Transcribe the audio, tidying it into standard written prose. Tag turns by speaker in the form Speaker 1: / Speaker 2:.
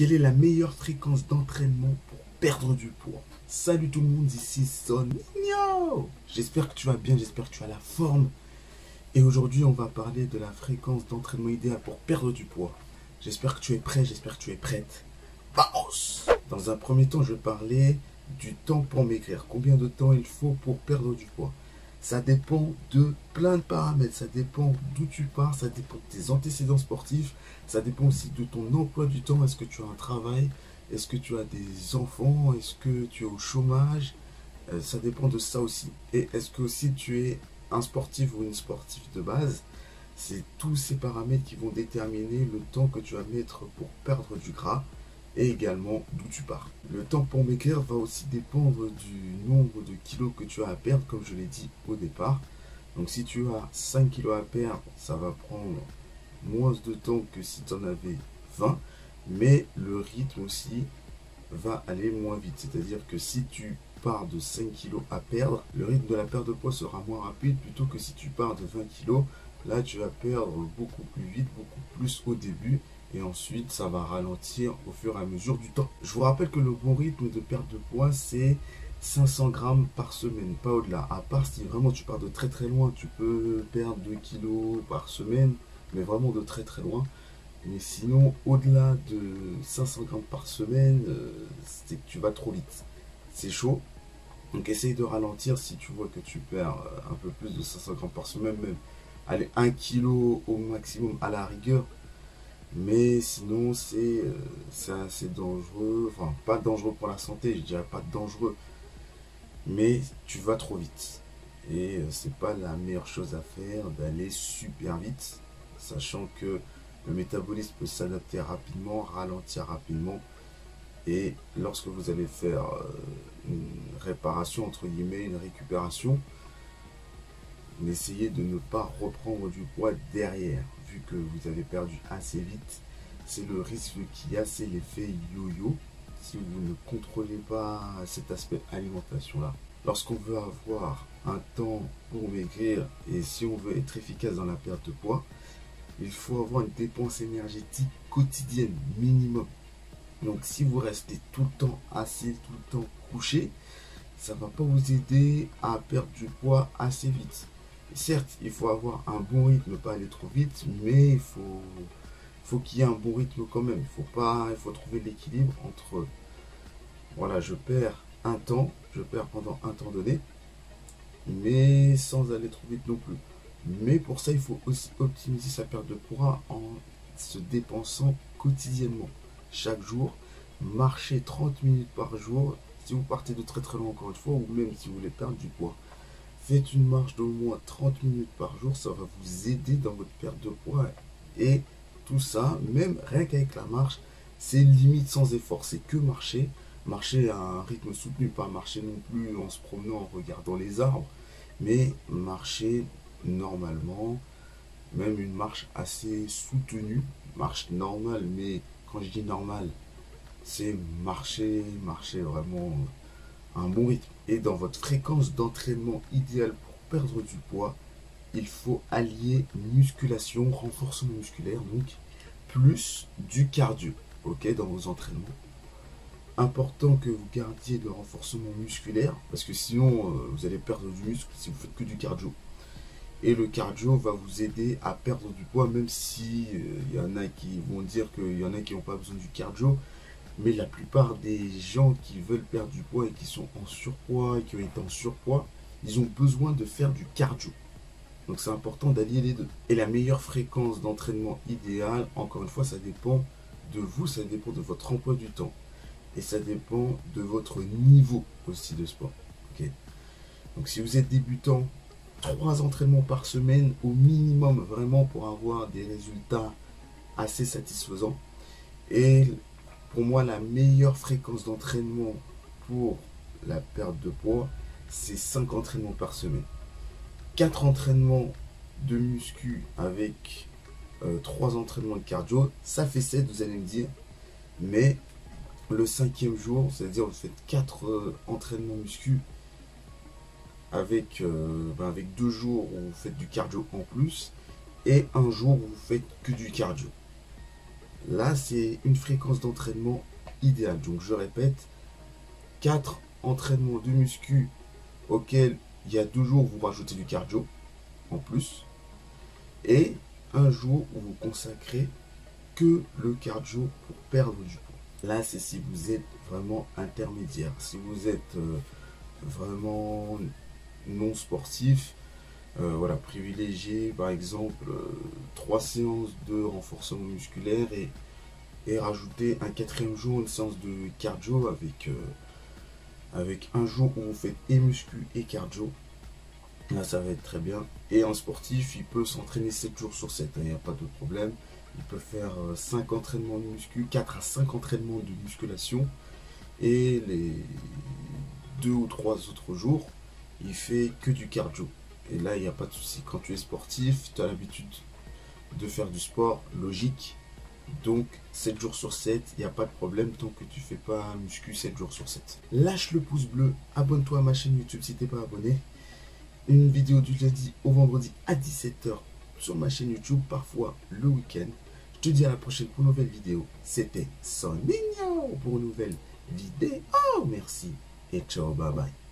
Speaker 1: Quelle est la meilleure fréquence d'entraînement pour perdre du poids? Salut tout le monde, ici Sonio. J'espère que tu vas bien, j'espère que tu as la forme. Et aujourd'hui, on va parler de la fréquence d'entraînement idéale pour perdre du poids. J'espère que tu es prêt, j'espère que tu es prête. Vamos! Dans un premier temps, je vais parler du temps pour maigrir. Combien de temps il faut pour perdre du poids? Ça dépend de plein de paramètres. Ça dépend d'où tu pars, ça dépend de tes antécédents sportifs, ça dépend aussi de ton emploi du temps. Est-ce que tu as un travail? Est-ce que tu as des enfants? Est-ce que tu es au chômage? Ça dépend de ça aussi. Et est-ce que aussi tu es un sportif ou une sportive de base? C'est tous ces paramètres qui vont déterminer le temps que tu vas mettre pour perdre du gras et également d'où tu pars. Le temps pour maigrir va aussi dépendre du nombre de kilos que tu as à perdre, comme je l'ai dit au départ. Donc si tu as 5 kilos à perdre, ça va prendre moins de temps que si tu en avais 20, mais le rythme aussi va aller moins vite. C'est-à-dire que si tu pars de 5 kilos à perdre, le rythme de la perte de poids sera moins rapide, plutôt que si tu pars de 20 kilos, là tu vas perdre beaucoup plus vite, beaucoup plus au début, et ensuite ça va ralentir au fur et à mesure du temps. Je vous rappelle que le bon rythme de perte de poids, c'est 500 grammes par semaine, pas au-delà. À part si vraiment tu pars de très très loin, tu peux perdre 2 kilos par semaine, mais vraiment de très très loin. Mais sinon, au-delà de 500 grammes par semaine, c'est que tu vas trop vite. C'est chaud. Donc essaye de ralentir si tu vois que tu perds un peu plus de 500 grammes par semaine, même allez, 1 kilo au maximum à la rigueur. Mais sinon, c'est assez dangereux. Enfin, pas dangereux pour la santé, je dirais pas dangereux. Mais tu vas trop vite. Et c'est pas la meilleure chose à faire d'aller super vite, sachant que le métabolisme peut s'adapter rapidement, ralentir rapidement. Et lorsque vous allez faire une réparation, entre guillemets, une récupération, essayez de ne pas reprendre du poids derrière. Vu que vous avez perdu assez vite, c'est le risque qu'il y a, c'est l'effet yo-yo, si vous ne contrôlez pas cet aspect alimentation-là. Lorsqu'on veut avoir un temps pour maigrir et si on veut être efficace dans la perte de poids, il faut avoir une dépense énergétique quotidienne minimum. Donc si vous restez tout le temps assis, tout le temps couché, ça ne va pas vous aider à perdre du poids assez vite. Certes, il faut avoir un bon rythme, pas aller trop vite, mais il faut qu'il y ait un bon rythme quand même. Il faut trouver l'équilibre entre, voilà, je perds un temps, je perds pendant un temps donné, mais sans aller trop vite non plus. Mais pour ça, il faut aussi optimiser sa perte de poids en se dépensant quotidiennement. Chaque jour, marchez 30 minutes par jour, si vous partez de très très loin encore une fois, ou même si vous voulez perdre du poids. Faites une marche d'au moins 30 minutes par jour, ça va vous aider dans votre perte de poids. Et tout ça, même rien qu'avec la marche, c'est limite sans effort. C'est que marcher. Marcher à un rythme soutenu, pas marcher non plus en se promenant, en regardant les arbres, mais marcher normalement, même une marche assez soutenue, marche normale, mais quand je dis normale, c'est marcher vraiment à un bon rythme. Et dans votre fréquence d'entraînement idéale pour perdre du poids, il faut allier musculation, renforcement musculaire, donc plus du cardio, ok, dans vos entraînements. Important que vous gardiez le renforcement musculaire, parce que sinon vous allez perdre du muscle si vous faites que du cardio. Et le cardio va vous aider à perdre du poids, même si il y en a qui vont dire qu'il y en a qui n'ont pas besoin du cardio. Mais la plupart des gens qui veulent perdre du poids et qui sont en surpoids et qui ont été en surpoids, ils ont besoin de faire du cardio. Donc c'est important d'allier les deux. Et la meilleure fréquence d'entraînement idéale, encore une fois, ça dépend de vous, ça dépend de votre emploi du temps. Et ça dépend de votre niveau aussi de sport. Okay. Donc si vous êtes débutant, 3 entraînements par semaine au minimum, vraiment pour avoir des résultats assez satisfaisants. Et pour moi, la meilleure fréquence d'entraînement pour la perte de poids, c'est 5 entraînements par semaine. 4 entraînements de muscu avec 3 entraînements de cardio, ça fait 7, vous allez me dire. Mais le 5e jour, c'est-à-dire vous faites 4 entraînements muscu avec 2 jours où vous faites du cardio en plus et un jour où vous faites que du cardio. Là, c'est une fréquence d'entraînement idéale. Donc, je répète, 4 entraînements de muscu auxquels il y a 2 jours, vous rajoutez du cardio en plus. Et un jour où vous consacrez que le cardio pour perdre du poids. Là, c'est si vous êtes vraiment intermédiaire. Si vous êtes vraiment non sportif, voilà, privilégiez par exemple 3 séances de renforcement musculaire et rajouter un 4e jour, une séance de cardio avec un jour où vous faites et muscu et cardio. Là, ça va être très bien. Et un sportif, il peut s'entraîner 7 jours sur 7, il n'y a pas de problème. Il peut faire 5 entraînements de muscu, 4 à 5 entraînements de musculation. Et les 2 ou 3 autres jours, il fait que du cardio. Et là, il n'y a pas de souci. Quand tu es sportif, tu as l'habitude de faire du sport, logique. Donc, 7 jours sur 7, il n'y a pas de problème tant que tu ne fais pas un muscu 7 jours sur 7. Lâche le pouce bleu, abonne-toi à ma chaîne YouTube si tu n'es pas abonné. Une vidéo du lundi au vendredi à 17 h sur ma chaîne YouTube, parfois le week-end. Je te dis à la prochaine pour une nouvelle vidéo. C'était Soninho pour une nouvelle vidéo. Oh, merci et ciao, bye bye.